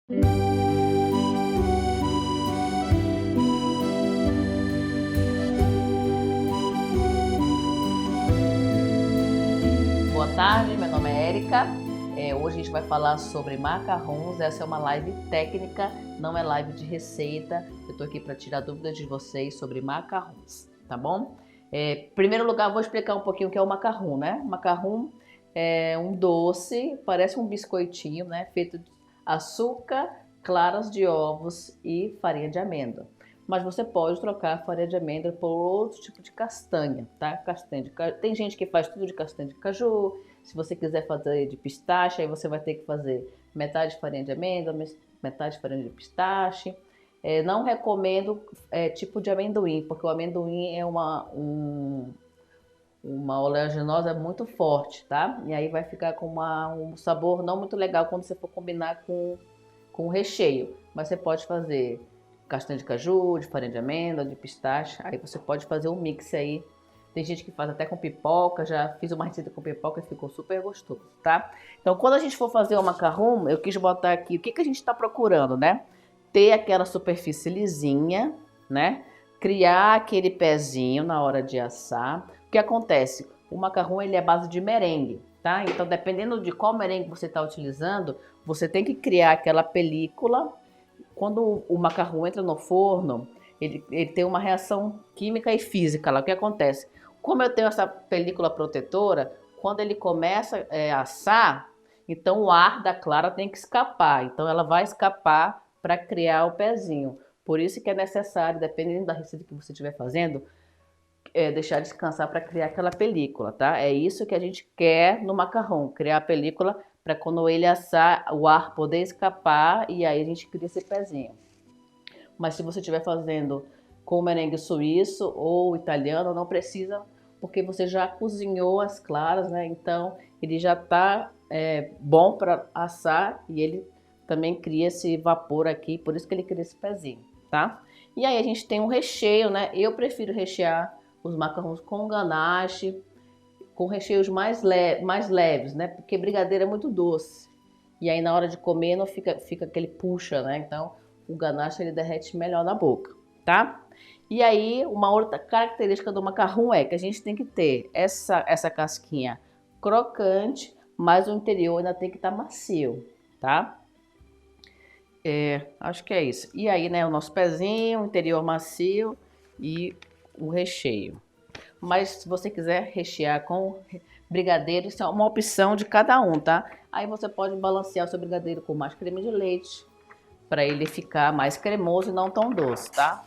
Boa tarde, meu nome é Érica. Hoje a gente vai falar sobre macarrons. Essa é uma live técnica, não é live de receita. Eu tô aqui para tirar dúvidas de vocês sobre macarrons, tá bom? Em primeiro lugar, vou explicar um pouquinho o que é o macarrão, né? Macarrão é um doce, parece um biscoitinho, né? Feito de açúcar, claras de ovos e farinha de amêndoa. Mas você pode trocar a farinha de amêndoa por outro tipo de castanha, tá? Tem gente que faz tudo de castanha de caju. Se você quiser fazer de pistache, aí você vai ter que fazer metade de farinha de amêndoa, metade de farinha de pistache. Não recomendo tipo de amendoim, porque o amendoim é uma oleaginosa muito forte, tá? E aí vai ficar com um sabor não muito legal quando você for combinar com o recheio. Mas você pode fazer castanha de caju, de farinha de amêndoa, de pistache. Aí você pode fazer um mix aí. Tem gente que faz até com pipoca. Já fiz uma receita com pipoca e ficou super gostoso, tá? Então, quando a gente for fazer o macarrão, eu quis botar aqui o que a gente está procurando, né? Ter aquela superfície lisinha, né? Criar aquele pezinho na hora de assar. O que acontece? O macarrão ele é base de merengue, tá? Então, dependendo de qual merengue você está utilizando, você tem que criar aquela película. Quando o macarrão entra no forno, ele tem uma reação química e física lá. O que acontece? Como eu tenho essa película protetora, quando ele começa a assar, então o ar da clara tem que escapar. Então ela vai escapar para criar o pezinho. Por isso que é necessário, dependendo da receita que você estiver fazendo, deixar descansar para criar aquela película, tá? É isso que a gente quer no macarrão, criar a película para quando ele assar, o ar poder escapar e aí a gente cria esse pezinho. Mas se você estiver fazendo com merengue suíço ou italiano, não precisa, porque você já cozinhou as claras, né? Então ele já tá bom para assar e ele também cria esse vapor aqui, por isso que ele cria esse pezinho, tá? E aí a gente tem um recheio, né? Eu prefiro rechear os macarrons com ganache, com recheios mais leves, né? Porque brigadeiro é muito doce. E aí na hora de comer não fica aquele puxa, né? Então o ganache ele derrete melhor na boca, tá? E aí uma outra característica do macarrão é que a gente tem que ter essa casquinha crocante, mas o interior ainda tem que estar macio, tá? Acho que é isso. E aí, né, o nosso pezinho, o interior macio e o recheio. Mas se você quiser rechear com brigadeiro, isso é uma opção de cada um, tá? Aí você pode balancear o seu brigadeiro com mais creme de leite, para ele ficar mais cremoso e não tão doce, tá?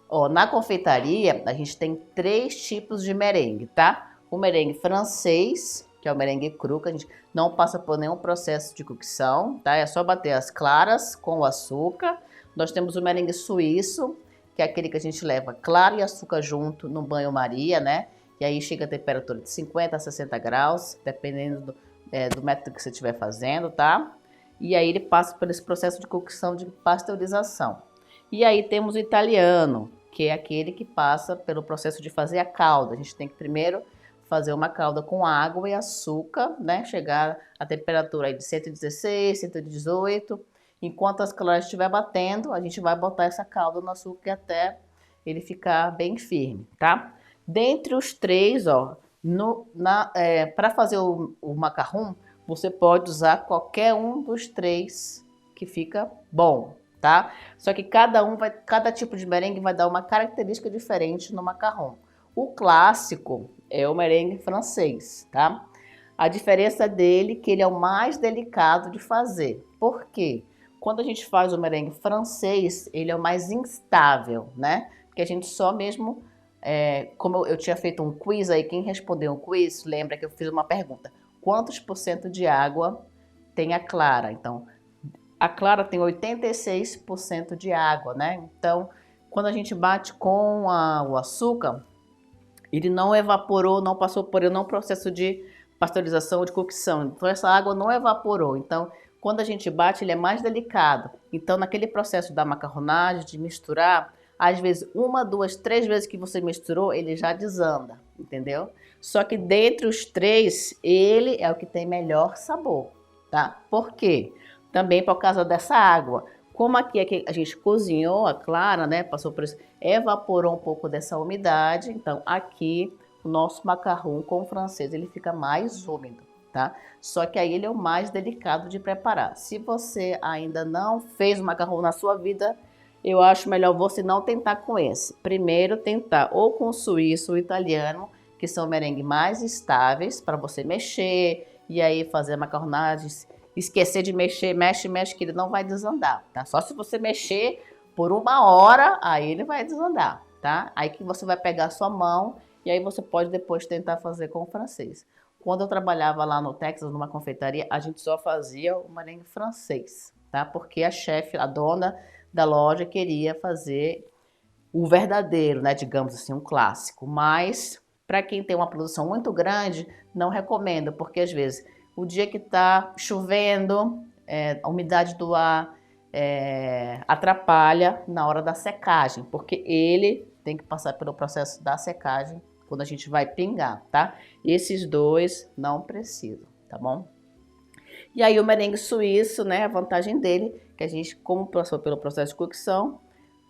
Ó, na confeitaria, a gente tem 3 tipos de merengue, tá? O merengue francês, que é o merengue cru, que a gente não passa por nenhum processo de cocção, tá? É só bater as claras com o açúcar. Nós temos o merengue suíço, que é aquele que a gente leva clara e açúcar junto no banho-maria, né? E aí chega a temperatura de 50 a 60 graus, dependendo do método que você estiver fazendo, tá? E aí ele passa por esse processo de cocção de pasteurização. E aí temos o italiano, que é aquele que passa pelo processo de fazer a calda. A gente tem que primeiro fazer uma calda com água e açúcar, né? Chegar a temperatura aí de 116, 118. Enquanto as claras estiver batendo, a gente vai botar essa calda no açúcar até ele ficar bem firme, tá? Dentre os 3, ó, para fazer o macarrão, você pode usar qualquer um dos 3 que fica bom, tá? Só que cada tipo de merengue vai dar uma característica diferente no macarrão. O clássico é o merengue francês, tá? A diferença dele é que ele é o mais delicado de fazer. Por quê? Quando a gente faz o merengue francês, ele é o mais instável, né? Porque a gente só mesmo, como eu tinha feito um quiz aí, quem respondeu um quiz, lembra que eu fiz uma pergunta. Quantos por cento de água tem a clara? Então, a clara tem 86% de água, né? Então, quando a gente bate com o açúcar, ele não evaporou, não passou por nenhum processo de pasteurização ou de cocção. Então, essa água não evaporou. Então, quando a gente bate, ele é mais delicado. Então, naquele processo da macarronagem, de misturar, às vezes, 1, 2, 3 vezes que você misturou, ele já desanda, entendeu? Só que dentre os 3, ele é o que tem melhor sabor, tá? Por quê? também por causa dessa água. Como aqui a gente cozinhou a clara, né, passou por isso, evaporou um pouco dessa umidade, então aqui o nosso macarrão com o francês ele fica mais úmido, tá? Só que aí ele é o mais delicado de preparar. Se você ainda não fez o macarrão na sua vida, eu acho melhor você não tentar com esse. Primeiro tentar ou com o suíço ou o italiano, que são merengues mais estáveis para você mexer e aí fazer macarronagens. Esquecer de mexer, mexe que ele não vai desandar, tá? Só se você mexer por 1 hora, aí ele vai desandar, tá? Aí que você vai pegar a sua mão e aí você pode depois tentar fazer com o francês. Quando eu trabalhava lá no Texas, numa confeitaria, a gente só fazia o merengue francês, tá? Porque a chefe, a dona da loja, queria fazer o verdadeiro, né? Digamos assim, um clássico. Mas, para quem tem uma produção muito grande, não recomendo, porque às vezes o dia que está chovendo, a umidade do ar atrapalha na hora da secagem, porque ele tem que passar pelo processo da secagem quando a gente vai pingar, tá? Esses dois não precisam, tá bom? E aí o merengue suíço, né, a vantagem dele, que a gente, como passou pelo processo de cocção,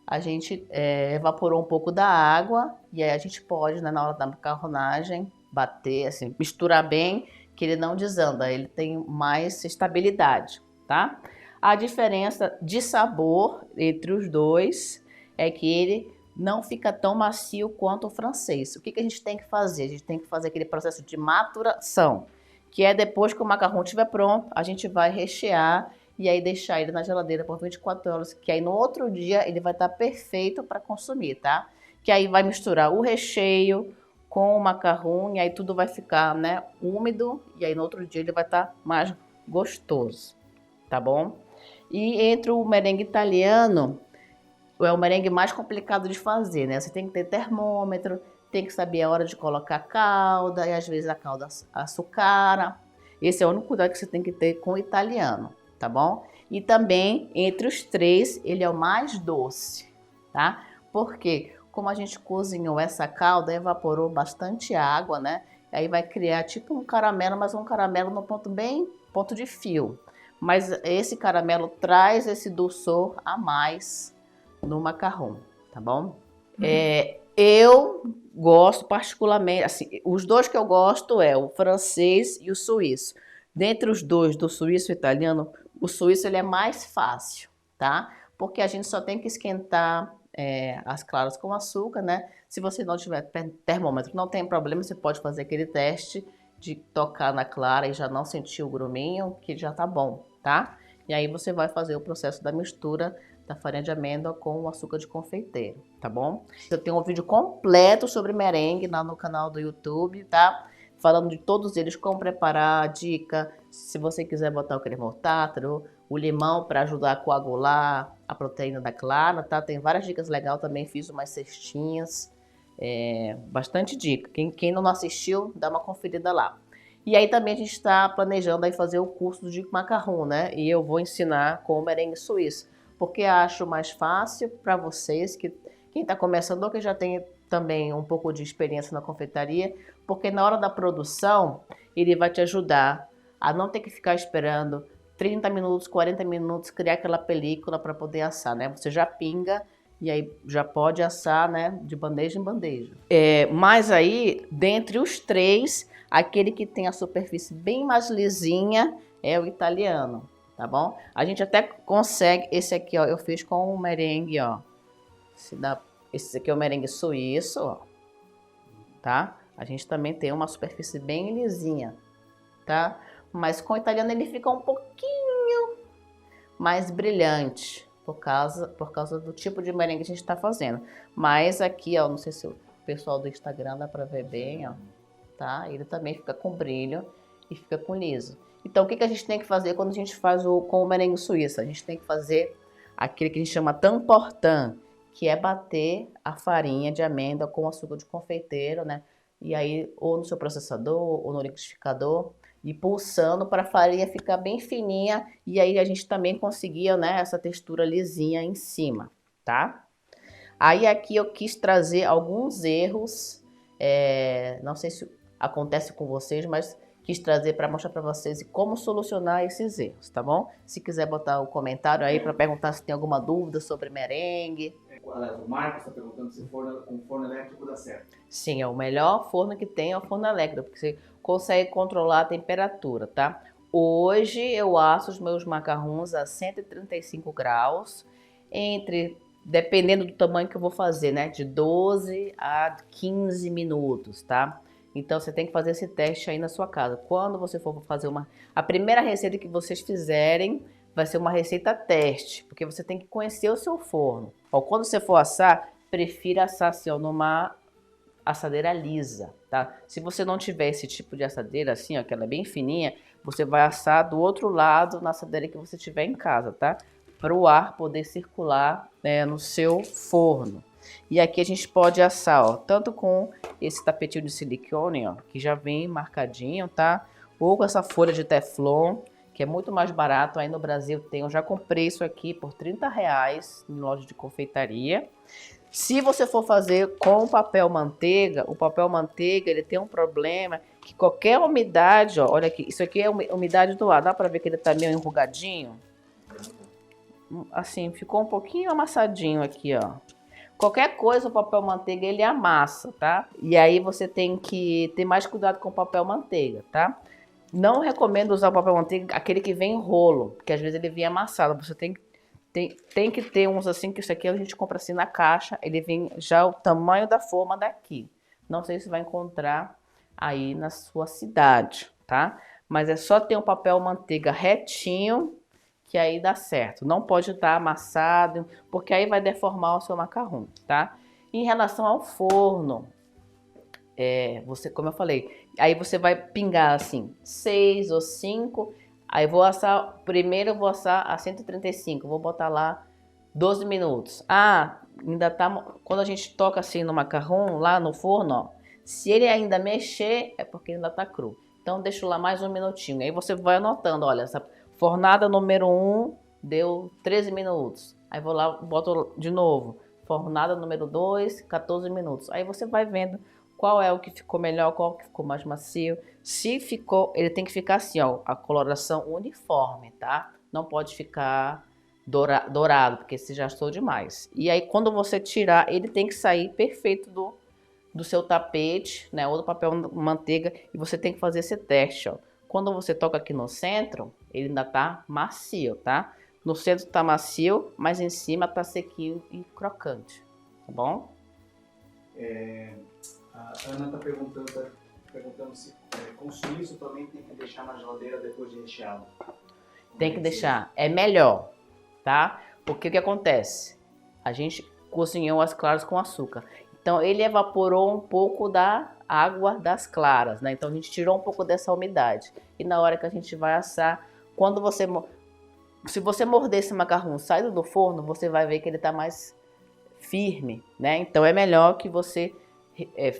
a gente evaporou um pouco da água e aí a gente pode, né, na hora da macarronagem, bater, assim, misturar bem, que ele não desanda, ele tem mais estabilidade, tá? A diferença de sabor entre os dois é que ele não fica tão macio quanto o francês. O que a gente tem que fazer? A gente tem que fazer aquele processo de maturação, que é depois que o macarrão estiver pronto, a gente vai rechear e aí deixar ele na geladeira por 24 horas, que aí no outro dia ele vai estar perfeito para consumir, tá? Que aí vai misturar o recheio com o macarrão e aí tudo vai ficar, né, úmido e aí no outro dia ele vai estar mais gostoso, tá bom? E entre o merengue italiano, é o merengue mais complicado de fazer, né? Você tem que ter termômetro, tem que saber a hora de colocar a calda, e às vezes a calda açucara. Esse é o único cuidado que você tem que ter com o italiano, tá bom? E também, entre os três, ele é o mais doce, tá? Porque, como a gente cozinhou essa calda, evaporou bastante água, né? Aí vai criar tipo um caramelo, mas um caramelo no ponto bem, ponto de fio. Mas esse caramelo traz esse dulçor a mais no macarrão, tá bom? Eu gosto particularmente, assim, os dois que eu gosto é o francês e o suíço. Dentre os dois, do suíço e italiano, o suíço ele é mais fácil, tá? Porque a gente só tem que esquentar as claras com açúcar, né? Se você não tiver termômetro, não tem problema, você pode fazer aquele teste de tocar na clara e já não sentir o gruminho, que já tá bom, tá? E aí você vai fazer o processo da mistura da farinha de amêndoa com o açúcar de confeiteiro, tá bom? Eu tenho um vídeo completo sobre merengue lá no canal do YouTube, tá? Falando de todos eles, como preparar, dica, se você quiser botar o creme tártaro, o limão para ajudar a coagular a proteína da clara, tá? Tem várias dicas legais, também fiz umas cestinhas, bastante dica. Quem não assistiu, dá uma conferida lá. E aí também a gente está planejando aí fazer o curso de macarrão, né? E eu vou ensinar com o merengue suíço, porque acho mais fácil para vocês, que quem está começando ou que já tem também um pouco de experiência na confeitaria, porque na hora da produção ele vai te ajudar a não ter que ficar esperando 30 minutos, 40 minutos, criar aquela película para poder assar, né? Você já pinga e aí já pode assar, né, de bandeja em bandeja. Mas aí, dentre os três, aquele que tem a superfície bem mais lisinha é o italiano. Tá bom? A gente até consegue, esse aqui, ó, eu fiz com o merengue, ó. Esse aqui é o merengue suíço, ó. Tá? A gente também tem uma superfície bem lisinha, tá? Mas com o italiano ele fica um pouquinho mais brilhante, por causa do tipo de merengue que a gente tá fazendo. Mas aqui, ó, não sei se o pessoal do Instagram dá pra ver bem, ó. Tá? Ele também fica com brilho e fica com liso. Então, o que a gente tem que fazer quando a gente faz com o merengue suíço? A gente tem que fazer aquele que a gente chama tamportan, que é bater a farinha de amêndoa com açúcar de confeiteiro, né? E aí, ou no seu processador, ou no liquidificador, e pulsando para a farinha ficar bem fininha. E aí a gente também conseguia, né, essa textura lisinha em cima, tá? Aí aqui eu quis trazer alguns erros, não sei se acontece com vocês, mas quis trazer para mostrar para vocês como solucionar esses erros, tá bom? Se quiser botar o comentário aí para perguntar se tem alguma dúvida sobre merengue. O Marcos está perguntando se com forno elétrico dá certo. Sim, é o melhor forno que tem, é o forno elétrico, porque você consegue controlar a temperatura, tá? Hoje eu asso os meus macarrons a 135 graus, dependendo do tamanho que eu vou fazer, né? De 12 a 15 minutos, tá? Então você tem que fazer esse teste aí na sua casa. Quando você for fazer a primeira receita que vocês fizerem vai ser uma receita teste, porque você tem que conhecer o seu forno. Ó, quando você for assar, prefira assar assim, ó, numa assadeira lisa, tá? Se você não tiver esse tipo de assadeira assim, ó, que ela é bem fininha, você vai assar do outro lado na assadeira que você tiver em casa, tá? Para o ar poder circular, né, no seu forno. E aqui a gente pode assar, ó, tanto com esse tapetinho de silicone, ó, que já vem marcadinho, tá? Ou com essa folha de teflon, que é muito mais barato. Aí no Brasil tem, eu já comprei isso aqui por R$30 em loja de confeitaria. Se você for fazer com papel manteiga, o papel manteiga ele tem um problema que qualquer umidade, ó, olha aqui, isso aqui é umidade do ar, dá para ver que ele tá meio enrugadinho? Assim, ficou um pouquinho amassadinho aqui, ó. Qualquer coisa, o papel manteiga ele amassa, tá? E aí você tem que ter mais cuidado com o papel manteiga, tá? Não recomendo usar o papel manteiga, aquele que vem em rolo, porque às vezes ele vem amassado. Você tem que ter uns assim, que isso aqui a gente compra assim na caixa, ele vem já o tamanho da forma daqui. Não sei se vai encontrar aí na sua cidade, tá? Mas é só ter um papel manteiga retinho, que aí dá certo. Não pode estar amassado, porque aí vai deformar o seu macarrão, tá? Em relação ao forno, como eu falei, aí você vai pingar assim, 6 ou 5, aí primeiro eu vou assar a 135, vou botar lá 12 minutos. Ah, ainda tá, quando a gente toca assim no macarrão, lá no forno, ó, se ele ainda mexer, é porque ainda tá cru. Então deixa lá mais um minutinho, aí você vai anotando, olha, essa fornada número 1 deu 13 minutos, aí vou lá, boto de novo, fornada número 2, 14 minutos, aí você vai vendo qual é o que ficou melhor, qual que ficou mais macio. Se ficou, ele tem que ficar assim, ó, a coloração uniforme, tá? Não pode ficar dourado, porque se já estou demais. E aí quando você tirar, ele tem que sair perfeito do seu tapete, né, ou do papel manteiga, e você tem que fazer esse teste, ó. Quando você toca aqui no centro, ele ainda tá macio, tá? No centro tá macio, mas em cima tá sequinho e crocante, tá bom? A Ana está perguntando se com suíço também tem que deixar na geladeira depois de recheado. Tem que deixar, é melhor, tá? Porque o que acontece? A gente cozinhou as claras com açúcar. Então ele evaporou um pouco da água das claras, né? Então a gente tirou um pouco dessa umidade. E na hora que a gente vai assar, se você morder esse macarrão saindo do forno, você vai ver que ele tá mais firme, né? Então é melhor que você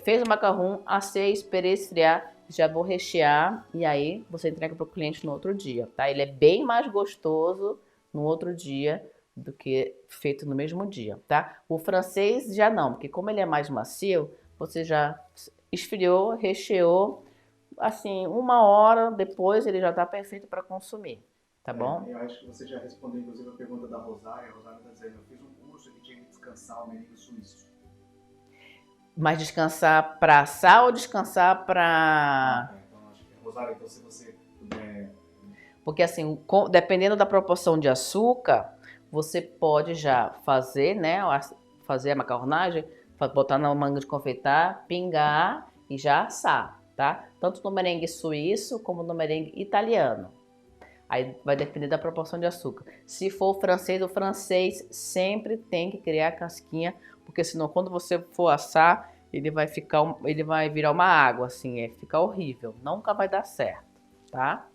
fez o macarrão, assei, esperei esfriar, já vou rechear e aí você entrega para o cliente no outro dia, tá? Ele é bem mais gostoso no outro dia do que feito no mesmo dia, tá? O francês já não, porque como ele é mais macio, você já esfriou, recheou, assim, 1 hora depois ele já tá perfeito para consumir, tá bom? Eu acho que você já respondeu, inclusive, a pergunta da Rosária. A Rosária está dizendo, eu fiz um curso que tinha que descansar o merengue suíço. Mas descansar para assar ou descansar para... Então, acho que Rosário, então se você puder... Porque assim, dependendo da proporção de açúcar, você pode já fazer, né, fazer a macarronagem, botar na manga de confeitar, pingar e já assar, tá? Tanto no merengue suíço como no merengue italiano. Aí vai depender da proporção de açúcar. Se for o francês sempre tem que criar casquinha, porque senão quando você for assar, ele vai virar uma água, assim, fica horrível. Nunca vai dar certo, tá?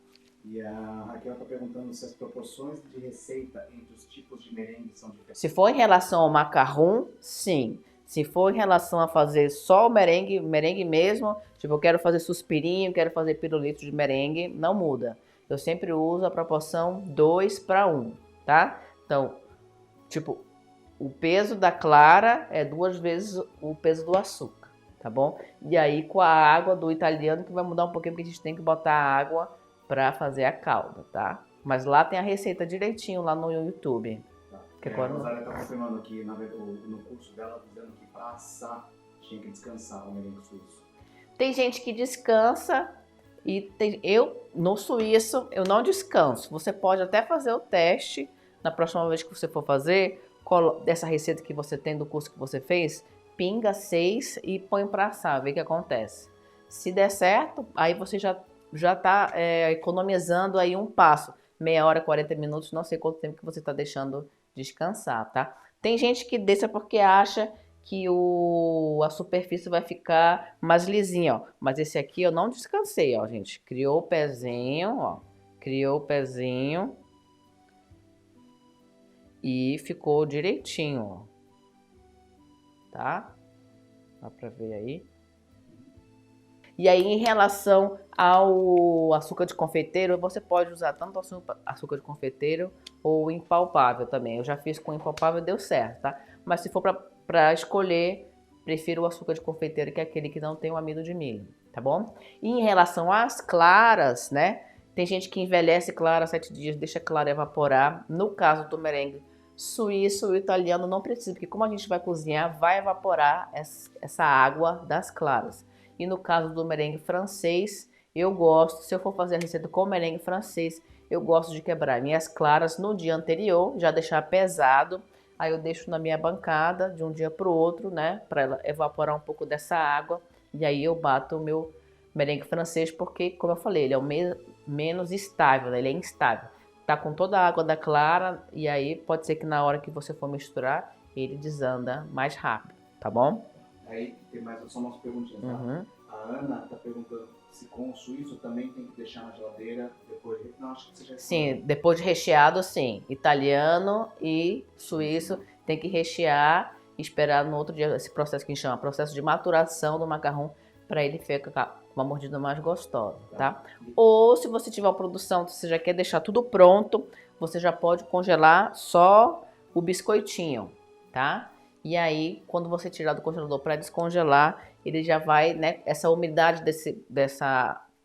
E a Raquel está perguntando se as proporções de receita entre os tipos de merengue são diferentes. Se for em relação ao macarrão, sim. Se for em relação a fazer só o merengue mesmo, tipo, eu quero fazer suspirinho, quero fazer pirulito de merengue, não muda. Eu sempre uso a proporção 2:1, tá? Então, tipo, o peso da clara é 2 vezes o peso do açúcar, tá bom? E aí com a água do italiano que vai mudar um pouquinho, porque a gente tem que botar água para fazer a calda, tá? Mas lá tem a receita direitinho lá no YouTube. Tá. Que A Rosália está confirmando aqui no curso dela, dizendo que para assar tinha que descansar o merengue suíço. Tem gente que descansa e eu, no suíço, eu não descanso. Você pode até fazer o teste na próxima vez que você for fazer, dessa receita que você tem do curso que você fez, pinga 6 e põe para assar, vê o que acontece. Se der certo, aí você já está economizando aí um passo. Meia hora, 40 minutos, não sei quanto tempo que você está deixando descansar, tá? Tem gente que deixa porque acha que a superfície vai ficar mais lisinha, ó. Mas esse aqui eu não descansei, ó, gente. Criou o pezinho, ó. Criou o pezinho. E ficou direitinho, ó. Tá? Dá pra ver aí. E aí, em relação ao açúcar de confeiteiro, você pode usar tanto açúcar de confeiteiro ou impalpável também. Eu já fiz com impalpável e deu certo, tá? Mas se for para escolher, prefiro o açúcar de confeiteiro, que é aquele que não tem o amido de milho, tá bom? E em relação às claras, né? Tem gente que envelhece clara 7 dias, deixa a clara evaporar. No caso do merengue suíço, o italiano não precisa, porque como a gente vai cozinhar, vai evaporar essa água das claras. E no caso do merengue francês, eu gosto, se eu for fazer a receita com merengue francês, eu gosto de quebrar minhas claras no dia anterior, já deixar pesado. Aí eu deixo na minha bancada de um dia para o outro, né? Para ela evaporar um pouco dessa água. E aí eu bato o meu merengue francês, porque, como eu falei, ele é o menos estável, né? Ele é instável. Tá com toda a água da clara e aí pode ser que na hora que você for misturar, ele desanda mais rápido, tá bom? Aí tem mais só umas perguntinhas, tá? Uhum. A Ana está perguntando se com o suíço também tem que deixar na geladeira depois de... Não, acho que você já... Sim, depois de recheado, sim. Italiano e suíço tem que rechear e esperar no outro dia esse processo que a gente chama processo de maturação do macarrão para ele ficar com uma mordida mais gostosa, tá? Ou se você tiver uma produção, você já quer deixar tudo pronto, você já pode congelar só o biscoitinho, tá? E aí, quando você tirar do congelador para descongelar, ele já vai, né? Essa umidade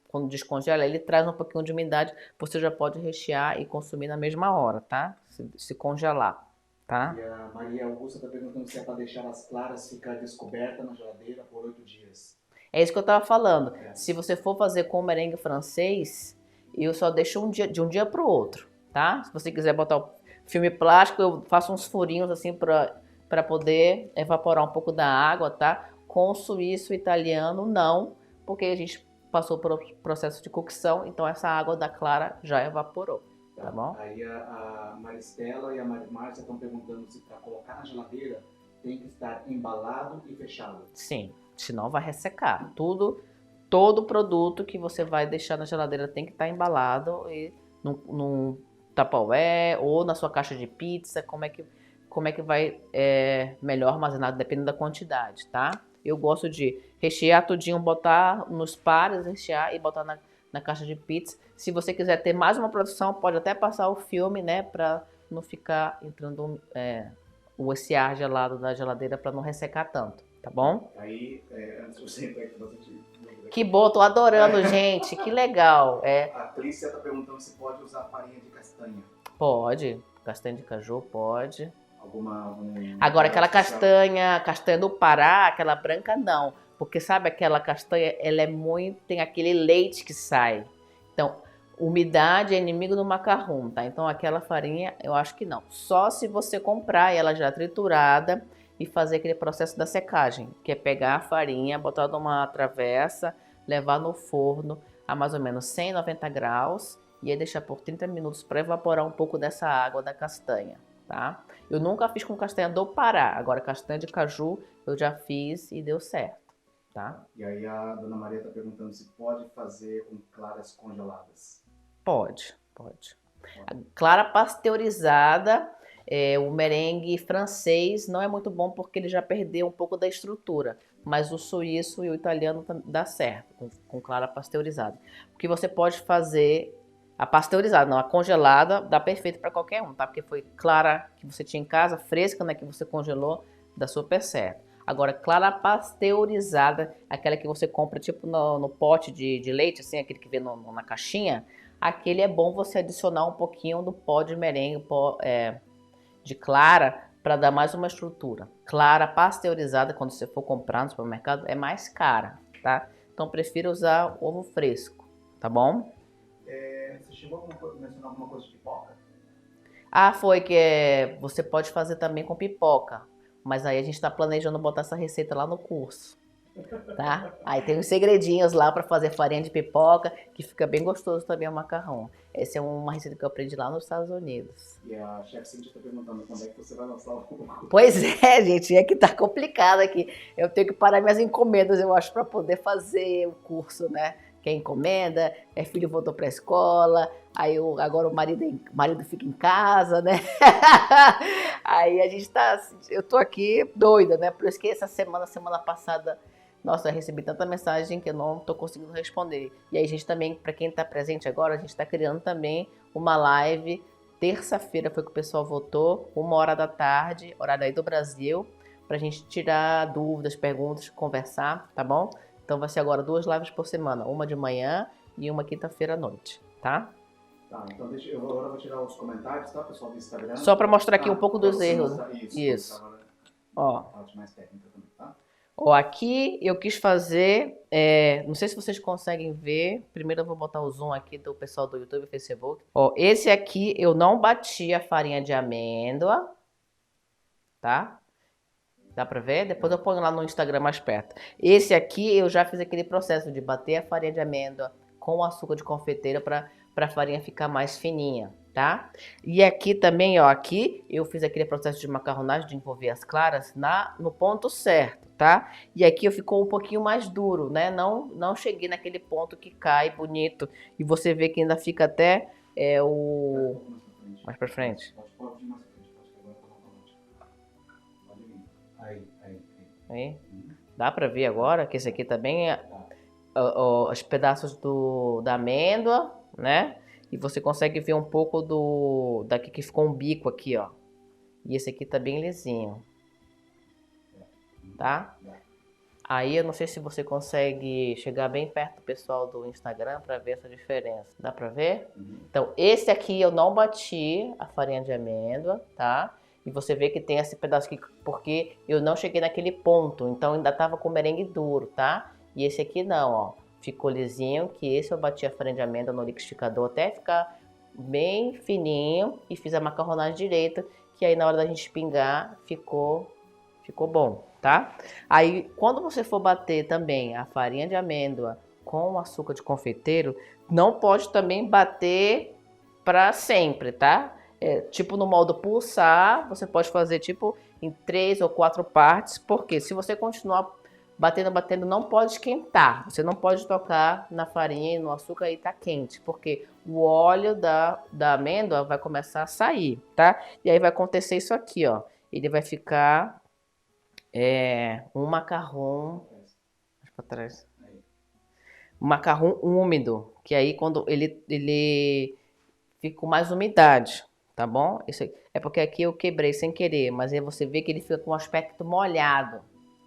quando descongela, ele traz um pouquinho de umidade, você já pode rechear e consumir na mesma hora, tá? Se congelar, tá? E a Maria Augusta está perguntando se é para deixar as claras ficar descobertas na geladeira por 8 dias. É isso que eu tava falando. Se você for fazer com merengue francês, eu só deixo de um dia para o outro, tá? Se você quiser botar o filme plástico, eu faço uns furinhos assim para poder evaporar um pouco da água, tá? Com o suíço italiano, não, porque a gente passou por processo de cocção, então essa água da clara já evaporou, tá bom? Aí a Maristela e a Márcia estão perguntando se para colocar na geladeira tem que estar embalado e fechado. Sim, senão vai ressecar. Todo produto que você vai deixar na geladeira tem que estar embalado e num Tupperware ou na sua caixa de pizza, como é que vai melhor armazenado, dependendo da quantidade, tá? Eu gosto de rechear tudinho, botar nos pares, rechear e botar na caixa de pizza. Se você quiser ter mais uma produção, pode até passar o filme, né? Pra não ficar entrando esse ar gelado da geladeira para não ressecar tanto, tá bom? Aí, antes você entrar aqui, bastante... Que bom, tô adorando, gente. Que legal. A Clícia está perguntando se pode usar farinha de castanha. Pode. Castanha de caju, pode. Agora, aquela castanha do Pará, aquela branca, não. Porque sabe aquela castanha, ela tem aquele leite que sai. Então, umidade é inimigo do macarrão, tá? Então, aquela farinha, eu acho que não. Só se você comprar ela já triturada e fazer aquele processo da secagem, que é pegar a farinha, botar numa travessa, levar no forno a mais ou menos 190 graus e aí deixar por 30 minutos para evaporar um pouco dessa água da castanha, tá? Eu nunca fiz com castanha do Pará, agora castanha de caju eu já fiz e deu certo, tá? E aí a Dona Maria está perguntando se pode fazer com claras congeladas. Pode. A clara pasteurizada, o merengue francês não é muito bom porque ele já perdeu um pouco da estrutura, mas o suíço e o italiano dá certo com clara pasteurizada. O que você pode fazer, a pasteurizada, não, a congelada dá perfeito para qualquer um, tá? Porque foi clara que você tinha em casa, fresca, né, que você congelou, dá super certo. Agora, clara pasteurizada, aquela que você compra tipo no pote de leite, assim, aquele que vem na caixinha, aquele é bom você adicionar um pouquinho do pó de merengue, de clara, para dar mais uma estrutura. Clara pasteurizada, quando você for comprar no supermercado, é mais cara, tá? Então, prefiro usar ovo fresco, tá bom? Você chegou a mencionar alguma coisa de pipoca? Ah, foi que você pode fazer também com pipoca, mas aí a gente está planejando botar essa receita lá no curso, tá? Aí tem uns segredinhos lá para fazer farinha de pipoca, que fica bem gostoso também o macarrão. Essa é uma receita que eu aprendi lá nos Estados Unidos. E a chefe Cintia está perguntando quando é que você vai lançar o curso. Pois é, gente, é que tá complicado aqui. Eu tenho que parar minhas encomendas, eu acho, para poder fazer o curso, né? Que é encomenda, filho voltou para a escola, aí agora o marido fica em casa, né? Aí a gente eu tô aqui doida, né? Por isso que essa semana passada, nossa, eu recebi tanta mensagem que eu não tô conseguindo responder. E aí a gente também, para quem tá presente agora, a gente tá criando também uma live. Terça-feira foi que o pessoal votou, 1h da tarde, horário aí do Brasil, pra gente tirar dúvidas, perguntas, conversar, tá bom? Então vai ser agora 2 lives por semana, uma de manhã e uma quinta-feira à noite, tá? Tá, então eu agora vou tirar os comentários, tá, pessoal do Instagram? Só para mostrar aqui um pouco dos erros. Isso. Ó. Parte mais técnica também, tá? Ó, aqui eu quis fazer, não sei se vocês conseguem ver, primeiro eu vou botar o zoom aqui do pessoal do YouTube e Facebook. Ó, esse aqui eu não bati a farinha de amêndoa, tá? Dá pra ver? Depois eu ponho lá no Instagram mais perto. Esse aqui eu já fiz aquele processo de bater a farinha de amêndoa com açúcar de confeiteiro para a farinha ficar mais fininha, tá? E aqui também, ó, aqui eu fiz aquele processo de macarronagem de envolver as claras no ponto certo, tá? E aqui ficou um pouquinho mais duro, né? Não cheguei naquele ponto que cai bonito. E você vê que ainda fica até mais pra frente. Pode ir mais pra frente, pode agora tá bom. Pode vir. Aí. Dá pra ver agora que esse aqui também os pedaços da amêndoa, né? E você consegue ver um pouco daqui que ficou um bico aqui, ó. E esse aqui tá bem lisinho. Tá? Aí eu não sei se você consegue chegar bem perto do pessoal do Instagram para ver essa diferença. Dá pra ver? Então, esse aqui eu não bati a farinha de amêndoa, tá? E você vê que tem esse pedaço aqui, porque eu não cheguei naquele ponto. Então, ainda tava com merengue duro, tá? E esse aqui não, ó. Ficou lisinho, que esse eu bati a farinha de amêndoa no liquidificador até ficar bem fininho. E fiz a macarronagem direita, que aí na hora da gente pingar, ficou bom, tá? Aí, quando você for bater também a farinha de amêndoa com açúcar de confeiteiro, não pode também bater para sempre, tá? Tipo no modo pulsar, você pode fazer tipo em 3 ou 4 partes, porque se você continuar batendo, não pode esquentar. Você não pode tocar na farinha e no açúcar e tá quente, porque o óleo da amêndoa vai começar a sair, tá? E aí vai acontecer isso aqui, ó. Ele vai ficar um macarrão, mais para trás, um macarrão úmido, que aí quando ele fica com mais umidade, tá bom? Isso é porque aqui eu quebrei sem querer, mas aí você vê que ele fica com um aspecto molhado,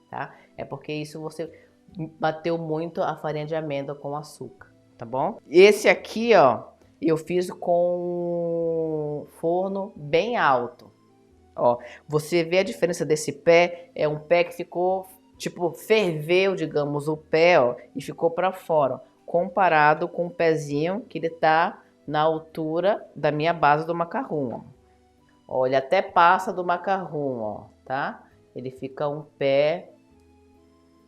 tá? É porque isso você bateu muito a farinha de amêndoa com açúcar, tá bom? Esse aqui, ó, eu fiz com forno bem alto. Ó, você vê a diferença desse pé, é um pé que ficou, tipo, ferveu, digamos, o pé, ó, e ficou para fora, comparado com o pezinho que ele tá na altura da minha base do macarrão, ó. Ó, ele até passa do macarrão, ó, tá? Ele fica um pé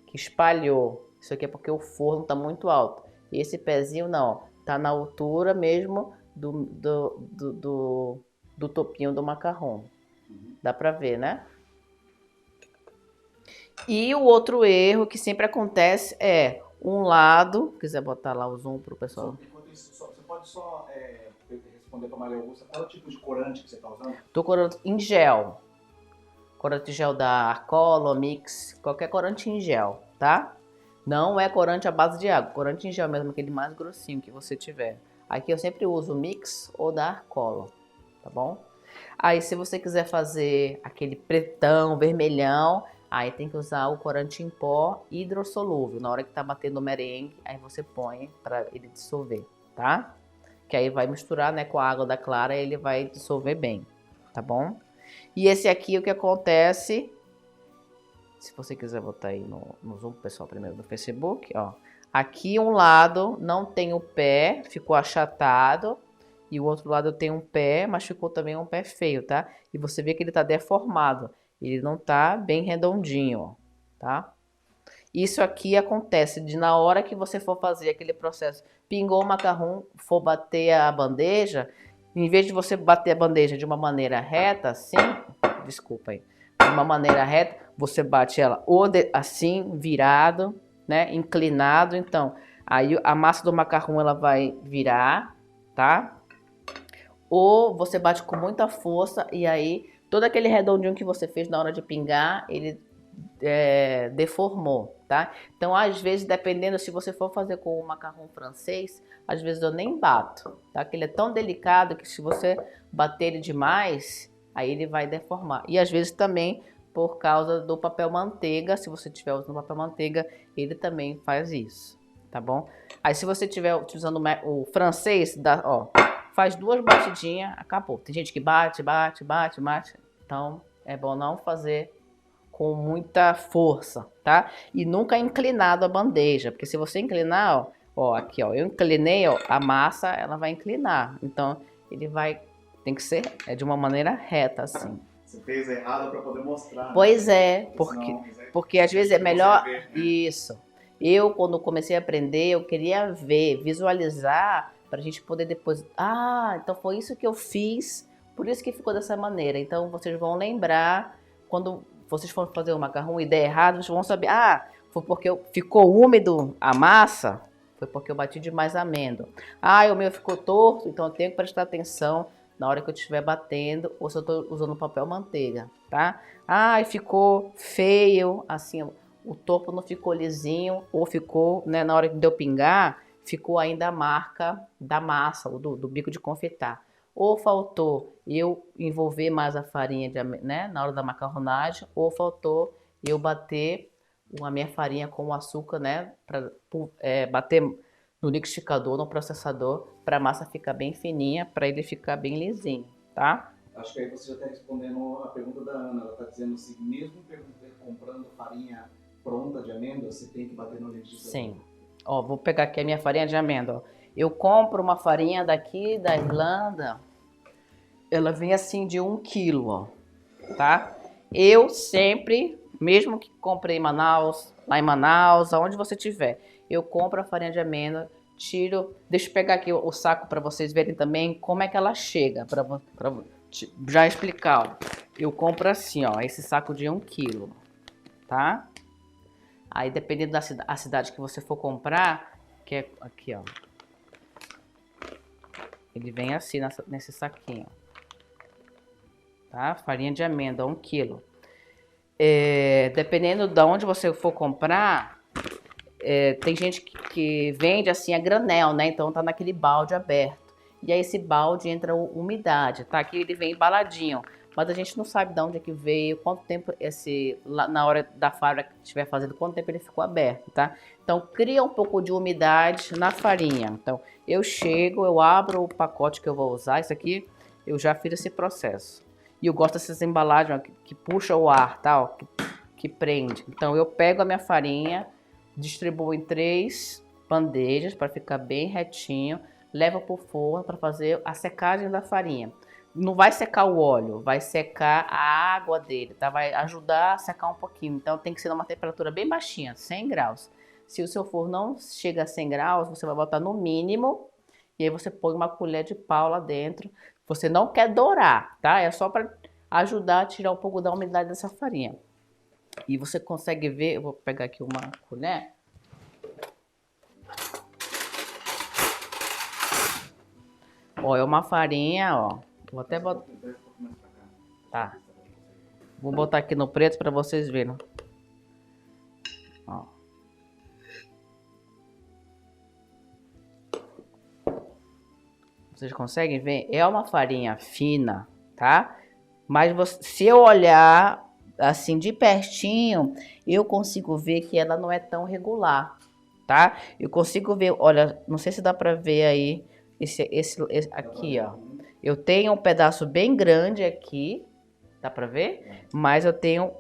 que espalhou. Isso aqui é porque o forno tá muito alto. E esse pezinho não, ó, tá na altura mesmo do topinho do macarrão. Dá pra ver, né? E o outro erro que sempre acontece é um lado... Quiser botar lá o zoom pro pessoal. Enquanto isso, você pode só responder pra Maria Augusta qual é o tipo de corante que você tá usando? Tô corante em gel. Corante em gel da Arcolo, Mix, qualquer corante em gel, tá? Não é corante à base de água. Corante em gel mesmo, aquele mais grossinho que você tiver. Aqui eu sempre uso o Mix ou da Arcolo, tá bom? Aí se você quiser fazer aquele pretão, vermelhão, Aí tem que usar o corante em pó hidrossolúvel. Na hora que tá batendo o merengue, aí você põe para ele dissolver, tá? Que aí vai misturar, né, com a água da clara e ele vai dissolver bem, tá bom? E esse aqui, o que acontece, se você quiser botar aí no Zoom, pessoal, primeiro do Facebook, ó. Aqui um lado não tem o pé, ficou achatado. E o outro lado tem um pé, mas ficou também um pé feio, tá? E você vê que ele tá deformado. Ele não tá bem redondinho, ó, tá? Isso aqui acontece de na hora que você for fazer aquele processo, pingou o macarrão, for bater a bandeja, em vez de você bater a bandeja de uma maneira reta, assim, desculpa aí, de uma maneira reta, você bate ela ou assim, virado, né, inclinado, então, aí a massa do macarrão ela vai virar, tá? Ou você bate com muita força e aí todo aquele redondinho que você fez na hora de pingar, ele deformou, tá? Então, às vezes, dependendo, se você for fazer com o macarrão francês, às vezes eu nem bato, tá? Que ele é tão delicado que se você bater ele demais, aí ele vai deformar. E às vezes também por causa do papel manteiga, se você estiver usando papel manteiga, ele também faz isso, tá bom? Aí se você estiver utilizando o francês, ó, faz 2 batidinhas, acabou. Tem gente que bate, então é bom não fazer com muita força, tá? E nunca inclinado a bandeja, porque se você inclinar, ó, aqui, ó, eu inclinei, ó, a massa, ela vai inclinar. Então, ele vai, tem que ser de uma maneira reta, assim. Você fez errado para poder mostrar. Pois né? é, porque às vezes é melhor, ver, né? isso. Eu, quando comecei a aprender, eu queria ver, visualizar, pra gente poder depois, então foi isso que eu fiz, por isso que ficou dessa maneira. Então, vocês vão lembrar, quando vocês forem fazer o macarrão e der errado, vocês vão saber, foi porque ficou úmido a massa, foi porque eu bati demais a amêndoa. O meu ficou torto, então eu tenho que prestar atenção na hora que eu estiver batendo, ou se eu estou usando papel manteiga, tá? Ficou feio, assim, o topo não ficou lisinho, ou ficou, né, na hora de eu pingar, ficou ainda a marca da massa, ou do bico de confitar. Ou faltou eu envolver mais a farinha, né, na hora da macarronagem, ou faltou eu bater a minha farinha com o açúcar, né, para bater no liquidificador, no processador, para a massa ficar bem fininha, para ele ficar bem lisinho, tá? Acho que aí você já está respondendo a pergunta da Ana. Ela está dizendo assim, mesmo comprando farinha pronta de amêndoa, você tem que bater no liquidificador. Sim. Ó, vou pegar aqui a minha farinha de amêndoa. Eu compro uma farinha daqui da Irlanda, ela vem assim de 1 quilo, ó, tá? Eu sempre, mesmo que comprei em Manaus, lá em Manaus, aonde você tiver, eu compro a farinha de amêndoa, tiro, deixa eu pegar aqui o saco para vocês verem também como é que ela chega, para já explicar, ó. Eu compro assim, ó, esse saco de 1 quilo, tá? Aí dependendo da cidade que você for comprar, que é aqui, ó, ele vem assim nesse saquinho, tá? Farinha de amêndoa, 1 quilo. Dependendo de onde você for comprar, tem gente que vende assim a granel, né? Então tá naquele balde aberto. E aí esse balde entra umidade, tá? Aqui ele vem embaladinho, mas a gente não sabe de onde é que veio, quanto tempo na hora da fábrica que estiver fazendo, quanto tempo ele ficou aberto, tá? Então cria um pouco de umidade na farinha. Então eu abro o pacote que eu vou usar, isso aqui eu já fiz esse processo. E eu gosto dessas embalagens, ó, que puxa o ar, tá? Ó, que prende. Então eu pego a minha farinha, distribuo em 3 bandejas para ficar bem retinho, levo para o forno para fazer a secagem da farinha. Não vai secar o óleo, vai secar a água dele, tá? Vai ajudar a secar um pouquinho. Então tem que ser numa temperatura bem baixinha, 100 graus. Se o seu forno não chega a 100 graus, você vai botar no mínimo e aí você põe uma colher de pau lá dentro. Você não quer dourar, tá? É só para ajudar a tirar um pouco da umidade dessa farinha. E você consegue ver, eu vou pegar aqui uma colher. Ó, é uma farinha, ó. Vou até botar. Tá. Vou botar aqui no preto para vocês verem. Ó. Vocês conseguem ver? É uma farinha fina, tá? Mas se eu olhar assim, de pertinho, eu consigo ver que ela não é tão regular, tá? Eu consigo ver, olha, não sei se dá pra ver aí, esse aqui, ó. Eu tenho um pedaço bem grande aqui, dá pra ver? Mas eu tenho,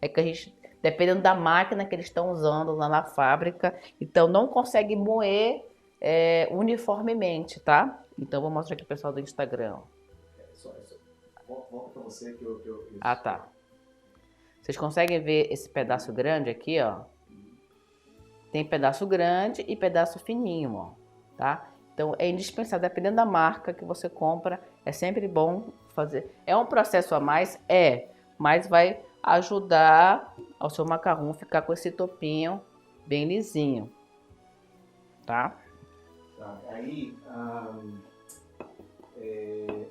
é que a gente, dependendo da máquina que eles estão usando lá na fábrica, então não consegue moer uniformemente, tá? Então vou mostrar aqui pro pessoal do Instagram. Volta pra você que eu... Ah, tá. Vocês conseguem ver esse pedaço grande aqui, ó? Tem pedaço grande e pedaço fininho, ó, tá? Então é indispensável, dependendo da marca que você compra, é sempre bom fazer. É um processo a mais? Mas vai ajudar ao seu macarrão ficar com esse topinho bem lisinho, tá? Aí,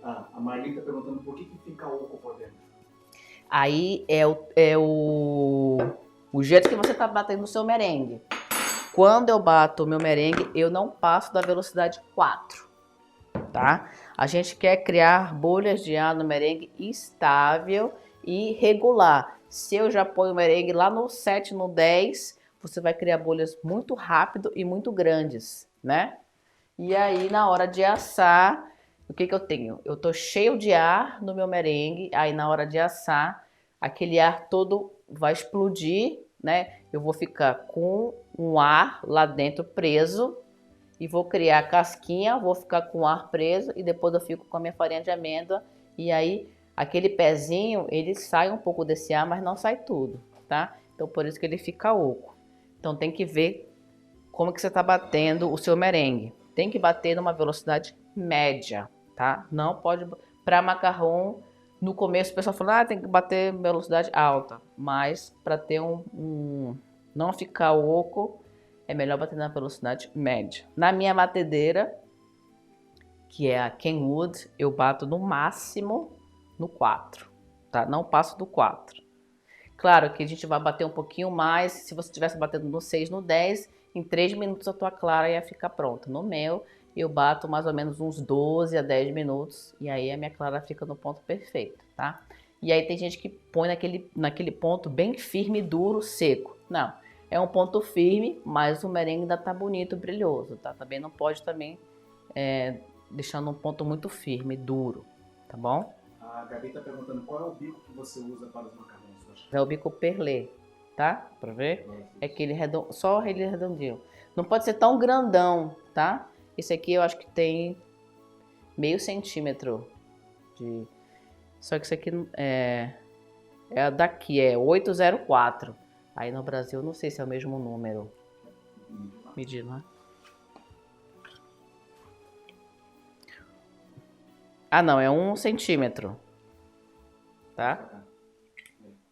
a Marli tá perguntando por que fica oco por dentro. Aí é o jeito que você tá batendo no seu merengue. Quando eu bato o meu merengue, eu não passo da velocidade 4, tá? A gente quer criar bolhas de ar no merengue estável e regular. Se eu já ponho o merengue lá no 7, no 10, você vai criar bolhas muito rápido e muito grandes, né? E aí, na hora de assar, o que eu tenho? Eu tô cheio de ar no meu merengue, aí na hora de assar, aquele ar todo vai explodir, né? Eu vou ficar com um ar lá dentro preso e vou criar casquinha, vou ficar com o ar preso e depois eu fico com a minha farinha de amêndoa e aí aquele pezinho, ele sai um pouco desse ar, mas não sai tudo, tá? Então por isso que ele fica oco. Então tem que ver como que você tá batendo o seu merengue. Tem que bater numa velocidade média, tá? Não pode... Para macarrão, no começo o pessoal fala, tem que bater velocidade alta. Mas para ter não ficar oco, é melhor bater na velocidade média. Na minha batedeira, que é a Kenwood, eu bato no máximo no 4, tá? Não passo do 4. Claro que a gente vai bater um pouquinho mais, se você estivesse batendo no 6, no 10, em 3 minutos a tua clara ia ficar pronta. No meu, eu bato mais ou menos uns 12 a 10 minutos e aí a minha clara fica no ponto perfeito, tá? E aí tem gente que põe naquele ponto bem firme, duro, seco. Não, é um ponto firme, mas o merengue ainda tá bonito, brilhoso, tá? Também não pode deixar num ponto muito firme, duro, tá bom? A Gabi tá perguntando qual é o bico que você usa para os macarrões. É o bico perlé, tá? Pra ver? É aquele redondo, só ele redondinho. Não pode ser tão grandão, tá? Esse aqui eu acho que tem meio centímetro de... Só que isso aqui é daqui, é 804. Aí no Brasil eu não sei se é o mesmo número. Medindo, né? Ah, não, é 1 centímetro. Tá?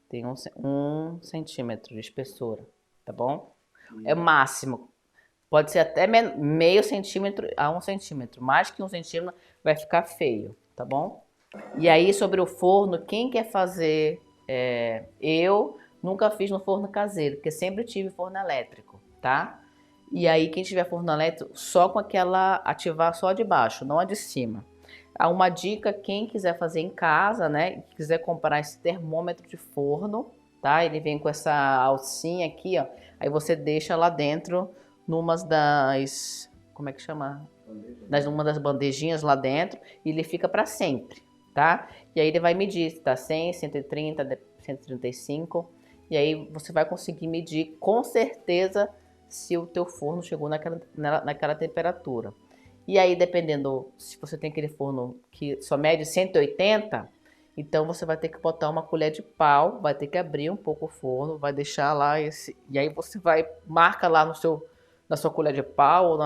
Tem 1 centímetro de espessura, tá bom? É máximo. Pode ser até meio centímetro a 1 centímetro. Mais que 1 centímetro vai ficar feio, tá bom? E aí sobre o forno, quem quer fazer... eu nunca fiz no forno caseiro, porque sempre tive forno elétrico, tá? E aí quem tiver forno elétrico, só com aquela... ativar só a de baixo, não a de cima. Há uma dica, quem quiser fazer em casa, né? Quiser comprar esse termômetro de forno, tá? Ele vem com essa alcinha aqui, ó. Aí você deixa lá dentro, numas das... como é que chama? Uma das bandejinhas lá dentro, e ele fica para sempre, tá? E aí ele vai medir se tá 100, 130, 135, e aí você vai conseguir medir com certeza se o teu forno chegou naquela temperatura. E aí, dependendo, se você tem aquele forno que só mede 180, então você vai ter que botar uma colher de pau, vai ter que abrir um pouco o forno, vai deixar lá esse... E aí você marca lá na sua colher de pau,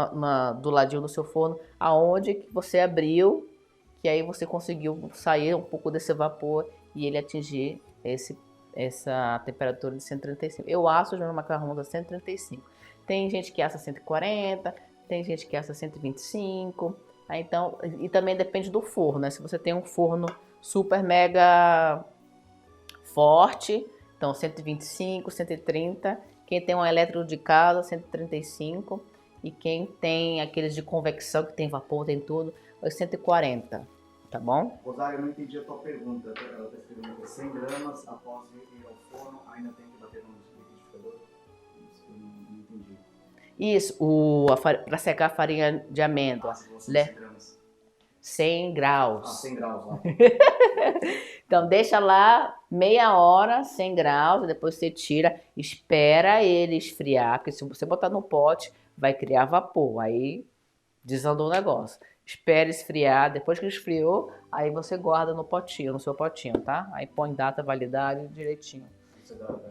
do ladinho do seu forno, aonde que você abriu, que aí você conseguiu sair um pouco desse vapor e ele atingir essa temperatura de 135. Eu asso os meus macarrões a 135. Tem gente que assa 140, tem gente que assa 125, tá? Então, e também depende do forno, né? Se você tem um forno super mega forte, então 125, 130. Quem tem um elétrico de casa, 135. E quem tem aqueles de convecção, que tem vapor, tem tudo, é 140, tá bom? Rosário, eu não entendi a tua pergunta. Ela tá escrevendo 100 gramas após ir ao forno, ainda tem que bater no liquidificador? Isso eu não entendi. Isso, para secar a farinha de amêndoa. Se você 100 gramas. 100 graus. 100 graus, ó. Então deixa lá meia hora, 100 graus, depois você tira, espera ele esfriar, porque se você botar no pote, vai criar vapor, aí desandou o negócio. Espera esfriar, depois que esfriou, aí você guarda no potinho, no seu potinho, tá? Aí põe data, validade direitinho.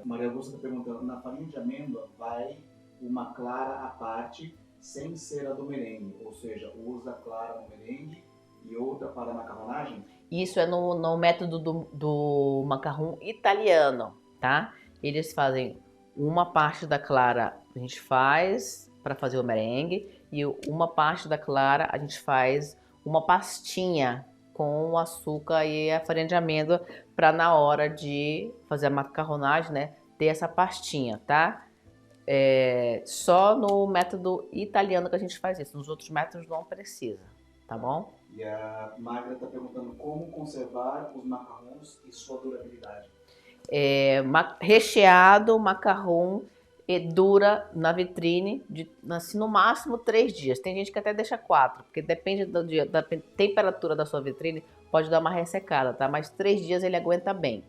Maria Augusta está perguntando, na farinha de amêndoa vai uma clara à parte, sem ser a do merengue, ou seja, usa clara no merengue e outra para a macarronagem? Isso é no método do macarrão italiano, tá? Eles fazem uma parte da clara, a gente faz para fazer o merengue, e uma parte da clara a gente faz uma pastinha com o açúcar e a farinha de amêndoa para na hora de fazer a macarronagem, né, ter essa pastinha, tá? Só no método italiano que a gente faz isso, nos outros métodos não precisa, tá bom? E a Magda está perguntando como conservar os macarrons e sua durabilidade. Recheado, macarrão dura na vitrine assim, no máximo 3 dias. Tem gente que até deixa 4, porque depende da temperatura da sua vitrine, pode dar uma ressecada, tá? Mas 3 dias ele aguenta bem.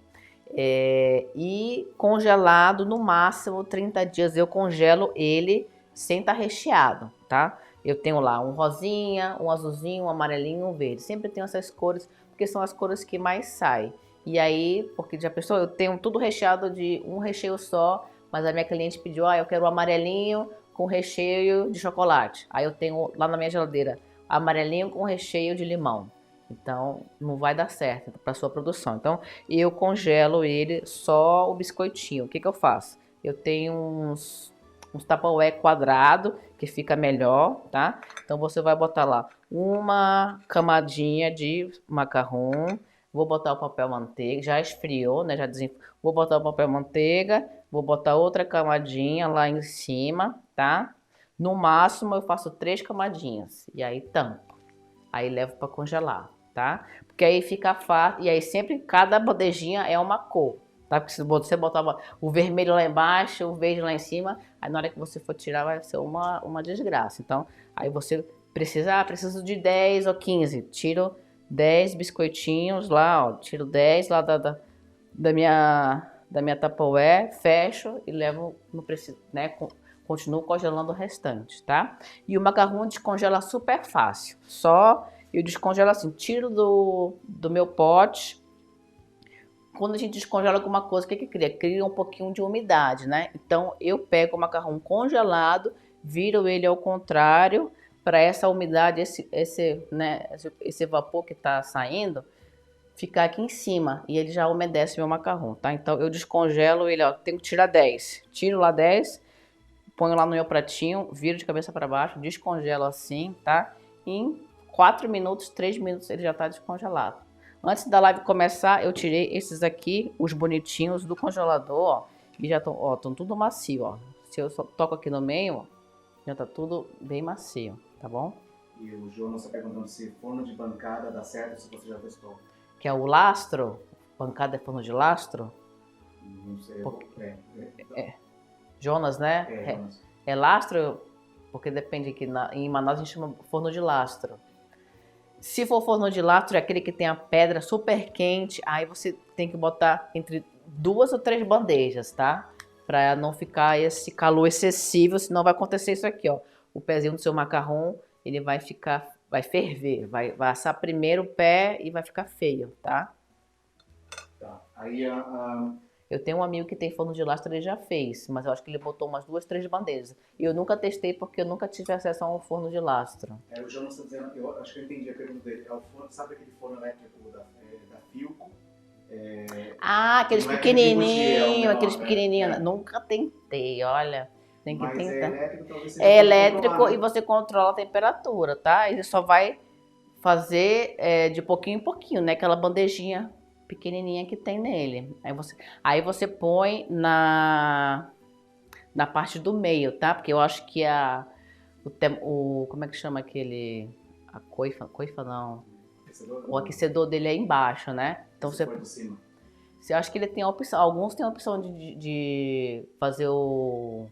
E congelado no máximo 30 dias. Eu congelo ele sem estar recheado, tá? Eu tenho lá um rosinha, um azulzinho, um amarelinho, um verde. Sempre tenho essas cores, porque são as cores que mais saem. E aí, porque já pensou, eu tenho tudo recheado de um recheio só, mas a minha cliente pediu, eu quero o amarelinho com recheio de chocolate. Aí eu tenho lá na minha geladeira, amarelinho com recheio de limão. Então, não vai dar certo para sua produção. Então, eu congelo ele só o biscoitinho. O que eu faço? Eu tenho uns Tupperware quadrado, que fica melhor, tá? Então, você vai botar lá uma camadinha de macarrão. Vou botar o papel manteiga, já esfriou, né? Vou botar o papel manteiga, vou botar outra camadinha lá em cima, tá? No máximo, eu faço 3 camadinhas. E aí, tampo. Aí, levo para congelar, tá? Porque aí fica fácil. E aí, sempre, cada bandejinha é uma cor, tá? Porque se você botar o vermelho lá embaixo, o verde lá em cima, aí na hora que você for tirar vai ser uma desgraça. Então, aí você preciso de 10 ou 15. Tiro 10 biscoitinhos lá, ó. Tiro 10 lá da minha Tupperware, fecho e levo no preciso, né? Continuo congelando o restante, tá? E o macarrão descongela super fácil. Só eu descongelo assim, tiro do meu pote. Quando a gente descongela alguma coisa, o que cria? Cria um pouquinho de umidade, né? Então eu pego o macarrão congelado, viro ele ao contrário, para essa umidade, esse vapor que está saindo, ficar aqui em cima e ele já umedece meu macarrão, tá? Então eu descongelo ele, ó, tenho que tirar 10. Tiro lá 10, ponho lá no meu pratinho, viro de cabeça para baixo, descongelo assim, tá? Em 4 minutos, 3 minutos ele já tá descongelado. Antes da live começar, eu tirei esses aqui, os bonitinhos do congelador, ó, e já estão tudo macio, ó. Se eu só toco aqui no meio, ó, já tá tudo bem macio, tá bom? E o Jonas está perguntando se forno de bancada dá certo, se você já testou. Que é o lastro, bancada é forno de lastro? Não sei, Jonas, né? Jonas. É lastro, porque depende aqui, em Manaus a gente chama forno de lastro. Se for forno de lastro, é aquele que tem a pedra super quente, aí você tem que botar entre 2 ou 3 bandejas, tá? Para não ficar esse calor excessivo, senão vai acontecer isso aqui, ó. O pezinho do seu macarrão, ele vai ferver, vai assar primeiro o pé e vai ficar feio, tá? Tá. Aí Eu tenho um amigo que tem forno de lastro, ele já fez, mas eu acho que ele botou umas 2, 3 bandejas. E eu nunca testei porque eu nunca tive acesso a um forno de lastro. O Jonas está dizendo, eu acho que eu entendi a pergunta dele. É o forno, sabe aquele forno elétrico da Philco? Aqueles pequenininhos, Nunca tentei, olha. Tem que tentar. É elétrico, talvez seja é elétrico e você controla a temperatura, tá? Ele só vai fazer de pouquinho em pouquinho, né? Aquela bandejinha pequenininha que tem nele. Aí você põe na parte do meio, tá? Porque eu acho que como é que chama aquele... A coifa não. O aquecedor dele é embaixo, né? Então você põe de cima. Eu acho que ele tem a opção, alguns têm a opção de fazer o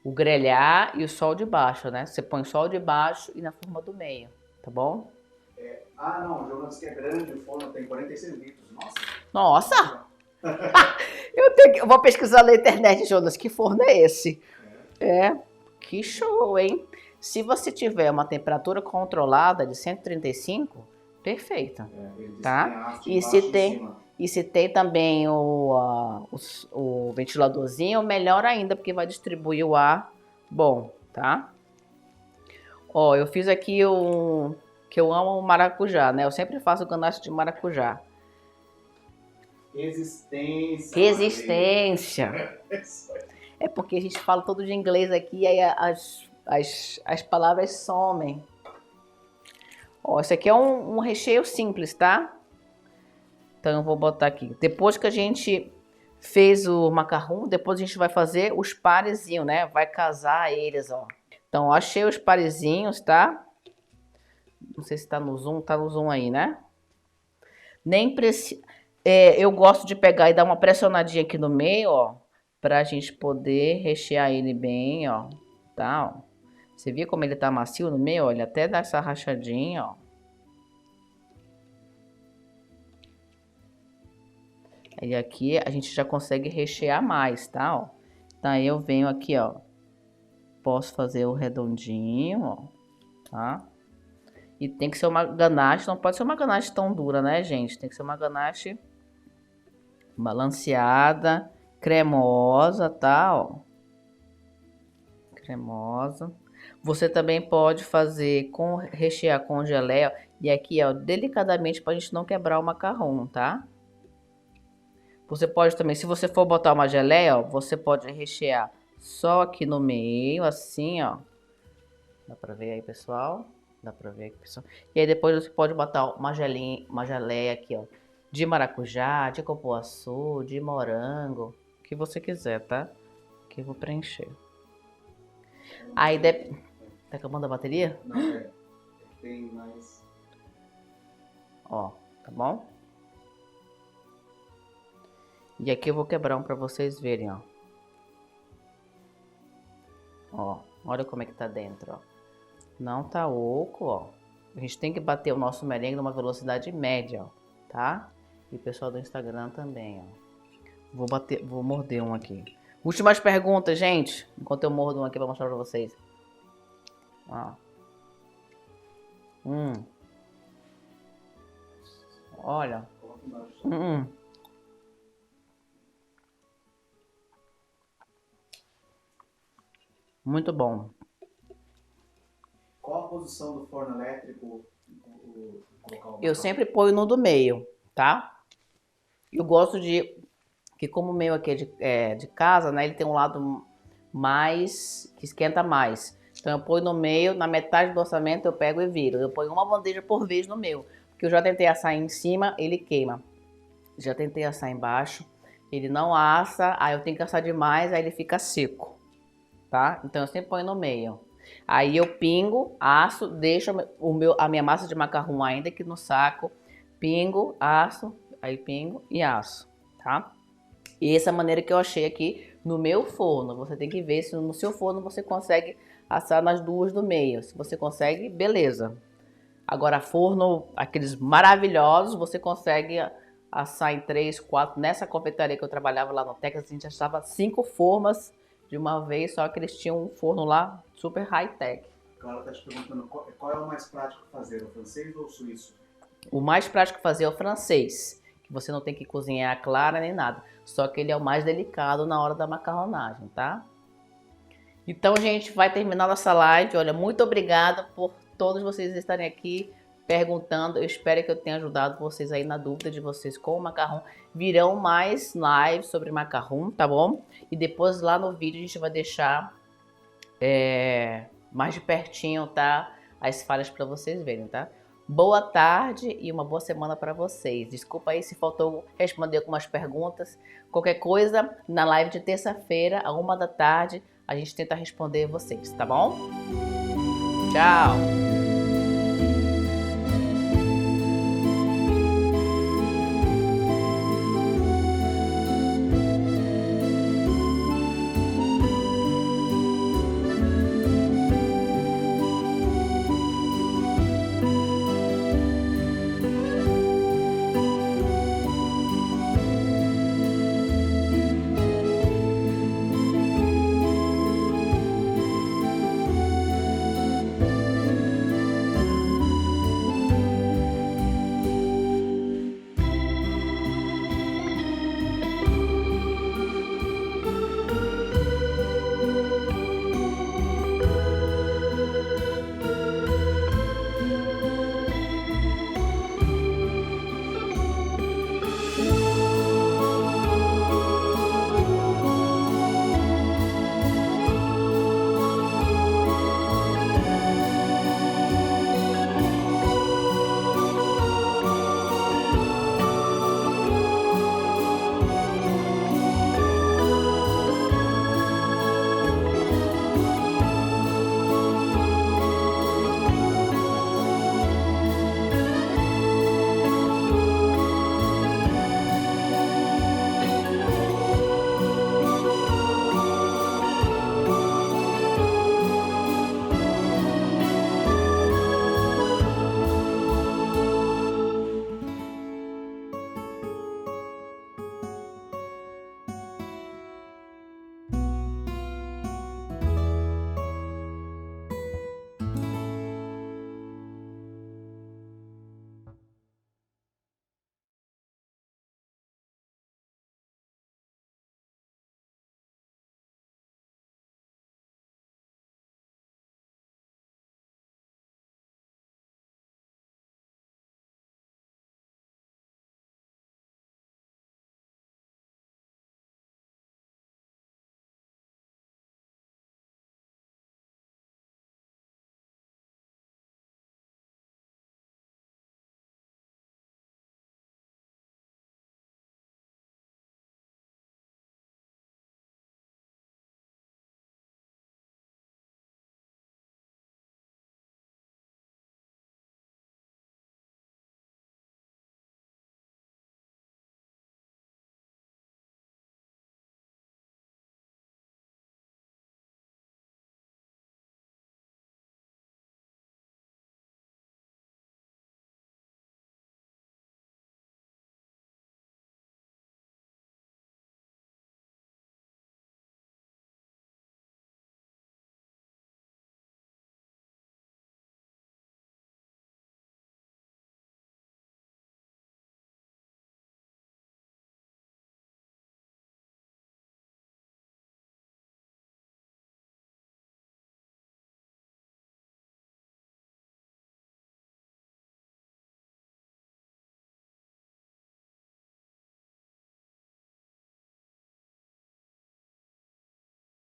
grelhar e o sol de baixo, né? Você põe o sol de baixo e na forma do meio, tá bom? Não, o Jonas que é grande, o forno tem 46 litros. Nossa! Eu vou pesquisar na internet, Jonas, que forno é esse? Que show, hein? Se você tiver uma temperatura controlada de 135, perfeita, tá? E se tem também o ventiladorzinho, melhor ainda, porque vai distribuir o ar bom, tá? Ó, eu fiz aqui que eu amo o maracujá, né? Eu sempre faço ganache de maracujá. Resistência. É porque a gente fala todo de inglês aqui e aí as palavras somem. Ó, esse aqui é um recheio simples, tá? Então eu vou botar aqui. Depois que a gente fez o macarrão, depois a gente vai fazer os parezinhos, né? Vai casar eles, ó. Então, achei os parezinhos, tá? Não sei se tá no zoom aí, né? Nem precisa... eu gosto de pegar e dar uma pressionadinha aqui no meio, ó. Pra gente poder rechear ele bem, ó. Tá, ó. Você viu como ele tá macio no meio? Olha, até dá essa rachadinha, ó. E aqui a gente já consegue rechear mais, tá, ó. Então aí eu venho aqui, ó. Posso fazer o redondinho, ó. Tá? E tem que ser uma ganache, não pode ser uma ganache tão dura, né, gente? Tem que ser uma ganache balanceada, cremosa, tá, ó. Cremosa. Você também pode fazer rechear com geleia. E aqui, ó, delicadamente pra gente não quebrar o macarrão, tá? Você pode também, se você for botar uma geleia, ó, você pode rechear só aqui no meio, assim, ó. Dá pra ver aí, pessoal? Dá pra ver aqui, pessoal. E aí depois você pode botar uma geleia aqui, ó. De maracujá, de cupuaçu, de morango. O que você quiser, tá? Que eu vou preencher. Aí tá acabando a bateria? Não, tem mais. Ó, tá bom? E aqui eu vou quebrar um pra vocês verem, ó. Ó, olha como é que tá dentro, ó. Não tá oco, ó. A gente tem que bater o nosso merengue numa velocidade média, ó. Tá? E o pessoal do Instagram também, ó. Vou morder um aqui. Últimas perguntas, gente. Enquanto eu mordo um aqui pra mostrar pra vocês. Ó. Olha. Muito bom. Qual a posição do forno elétrico? Eu sempre ponho no do meio, tá? Eu gosto que como o meu aqui é de casa, né? Ele tem um lado mais, que esquenta mais. Então eu ponho no meio, na metade do orçamento eu pego e viro. Eu ponho uma bandeja por vez no meu. Porque eu já tentei assar em cima, ele queima. Já tentei assar embaixo, ele não assa, aí eu tenho que assar demais, aí ele fica seco. Tá? Então eu sempre ponho no meio. Aí eu pingo, asso, deixo a minha massa de macarrão ainda aqui no saco. Pingo, asso, aí pingo e asso, tá? E essa maneira que eu achei aqui no meu forno. Você tem que ver se no seu forno você consegue assar nas duas do meio. Se você consegue, beleza. Agora forno, aqueles maravilhosos, você consegue assar em 3, 4. Nessa confeitaria que eu trabalhava lá no Texas, a gente achava 5 formas de uma vez, só que eles tinham um forno lá super high-tech. Clara tá te perguntando qual é o mais prático fazer, o francês ou o suíço? O mais prático fazer é o francês, que você não tem que cozinhar clara nem nada. Só que ele é o mais delicado na hora da macarronagem, tá? Então, gente, vai terminar nossa live. Olha, muito obrigada por todos vocês estarem aqui perguntando. Eu espero que eu tenha ajudado vocês aí na dúvida de vocês com o macarrão. Virão mais lives sobre macarrão, tá bom? E depois lá no vídeo a gente vai deixar mais de pertinho, tá? As falhas para vocês verem, tá? Boa tarde e uma boa semana para vocês. Desculpa aí se faltou responder algumas perguntas. Qualquer coisa, na live de terça-feira, à 1 da tarde, a gente tenta responder vocês, tá bom? Tchau!